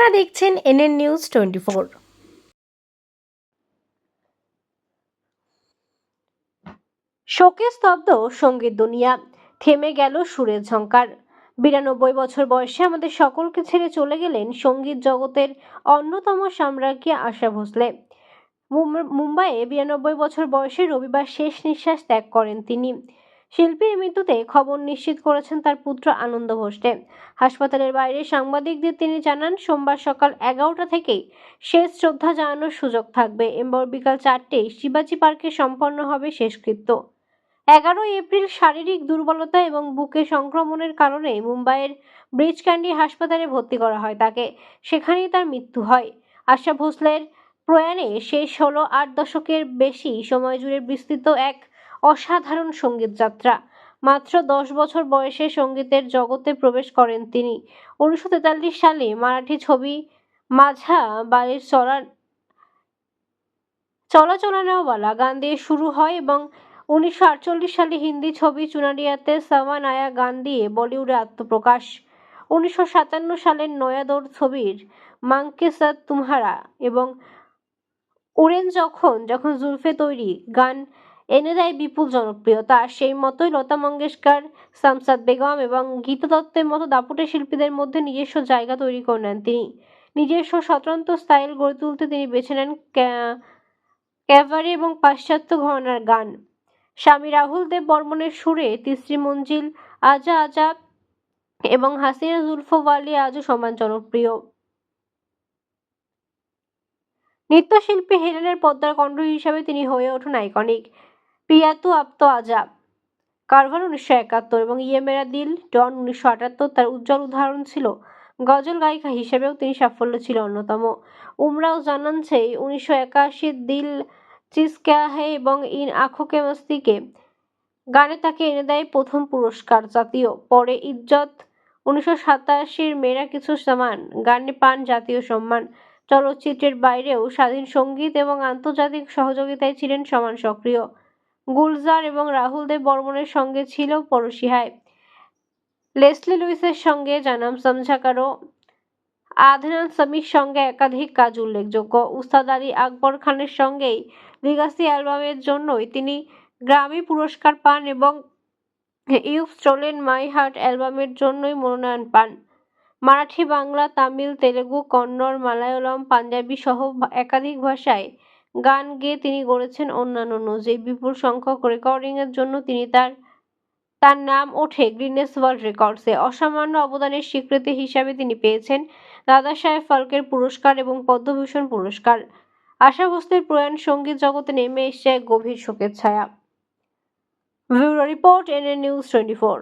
আপনারা দেখছেন NN news 24। শোকে স্তব্ধ সঙ্গীত দুনিয়া, থেমে গেল সুরের ঝংকার। 92 বছর বয়সে আমাদের সকলকে ছেড়ে চলে গেলেন সঙ্গীত জগতের অন্যতম সাম্রাজ্ঞী আশা ভোসলে। মুম্বাইয়ে 92 বছর বয়সে রবিবার শেষ নিঃশ্বাস ত্যাগ করেন তিনি। শিল্পীর মৃত্যুতে খবর নিশ্চিত করেছেন তার পুত্র আনন্দ ভোসলে। হাসপাতালের বাইরে সাংবাদিকদের তিনি জানান, সোমবার সকাল 11টা থেকেই শেষ শ্রদ্ধা জানানোর সুযোগ থাকবে এবং বিকাল 4টেয় শিবাজি পার্কে সম্পন্ন হবে শেষকৃত্য। 11 এপ্রিল শারীরিক দুর্বলতা এবং বুকে সংক্রমণের কারণে মুম্বাইয়ের ব্রিচ ক্যান্ডি হাসপাতালে ভর্তি করা হয় তাকে। সেখানেই তার মৃত্যু হয়। আশা ভোসলের প্রয়াণে শেষ হলো 8 দশকের বেশি সময় জুড়ে বিস্তৃত এক অসাধারণ সঙ্গীত যাত্রা। মাত্র 10 বছর বয়সে সঙ্গীতের জগতে প্রবেশ করেন তিনি। 1943 সালে মারাঠি ছবি মাঝা বালির চলাচলানেওয়ালা গান দিয়ে শুরু হয় এবং 1948 সালে হিন্দি ছবি চুনারিয়াতে সাওয়ান আয়া গান দিয়ে বলিউডে আত্মপ্রকাশ। 1957 সালের নয়া দৌর ছবির মাংকে সাথ তুমহারা এবং উড়েন যখন যখন জুলফে তৈরি গান এনে দেয় বিপুল জনপ্রিয়তা। সেই মতোই লতা মঙ্গেশকর, শামসাদ বেগম এবং গীতা দত্তের মতো দাপুটে শিল্পীদের মধ্যে নিজস্ব জায়গা তৈরি করে নেন তিনি। নিজস্ব স্বতন্ত্র স্টাইল গড়ে তুলতে তিনি বেছে নেন ক্যাভারে এবং পাশ্চাত্য ঘরানার গান। স্বামী রাহুল দেব বর্মনের সুরে তিসরি মঞ্জিল, আজা আজা এবং হাসিনা জুলফোওয়ালি আজও সমান জনপ্রিয়। নৃত্যশিল্পী হেলেনের পদ্মার কণ্ঠ হিসাবে তিনি হয়ে ওঠেন আইকনিক। পিয়াতু আপ্ত আজাব, কারভান 1971 এবং ইয়ে মেরা দিল ডন 1978 তার উজ্জ্বল উদাহরণ ছিল। গজল গায়িকা হিসেবেও তিনি সাফল্য ছিল অন্যতম। উমরাও জানানছে 1981 দিল চিজ ক্যা হে এবং ইন আঁখো কে মস্তি কে গানে তাকে এনে দেয় প্রথম পুরস্কার জাতীয়। পরে ইজ্জত 1987 মেরা কিছু সামান গানে পান জাতীয় সম্মান। চলচ্চিত্রের বাইরেও স্বাধীন সঙ্গীত এবং আন্তর্জাতিক সহযোগিতায় ছিলেন সমান সক্রিয়। গুলজার এবং রাহুল দেব বর্মনের সঙ্গে ছিল পরশিহায়। লেসলি লুইসের সঙ্গে জানাম সমঝা করো, আদনান সামির সঙ্গে একাধিক কাজ উল্লেখযোগ্য। উস্তাদ আলী আকবর খানের সঙ্গেই লিগাসি অ্যালবামের জন্যই তিনি গ্র্যামি পুরস্কার পান এবং ইউভ স্টোলেন মাই হার্ট অ্যালবামের জন্যই মনোনয়ন পান। মারাঠি, বাংলা, তামিল, তেলেগু, কন্নড়, মালায়ালম, পাঞ্জাবি সহ একাধিক ভাষায় গান গেয়ে তিনি গড়েছেন অন্যান্য নজির। বিপুল সংখ্যক রেকর্ডিংয়ের জন্য তিনি তার নাম ওঠে গিনেস ওয়ার্ল্ড রেকর্ডসে। অসামান্য অবদানের স্বীকৃতি হিসাবে তিনি পেয়েছেন দাদা সাহেব ফালকে পুরস্কার এবং পদ্মভূষণ পুরস্কার। আশা ভোসলের প্রয়াণ সঙ্গীত জগতে নেমে এসেছে এক গভীর শোকের ছায়া। Bureau report, NN news 24।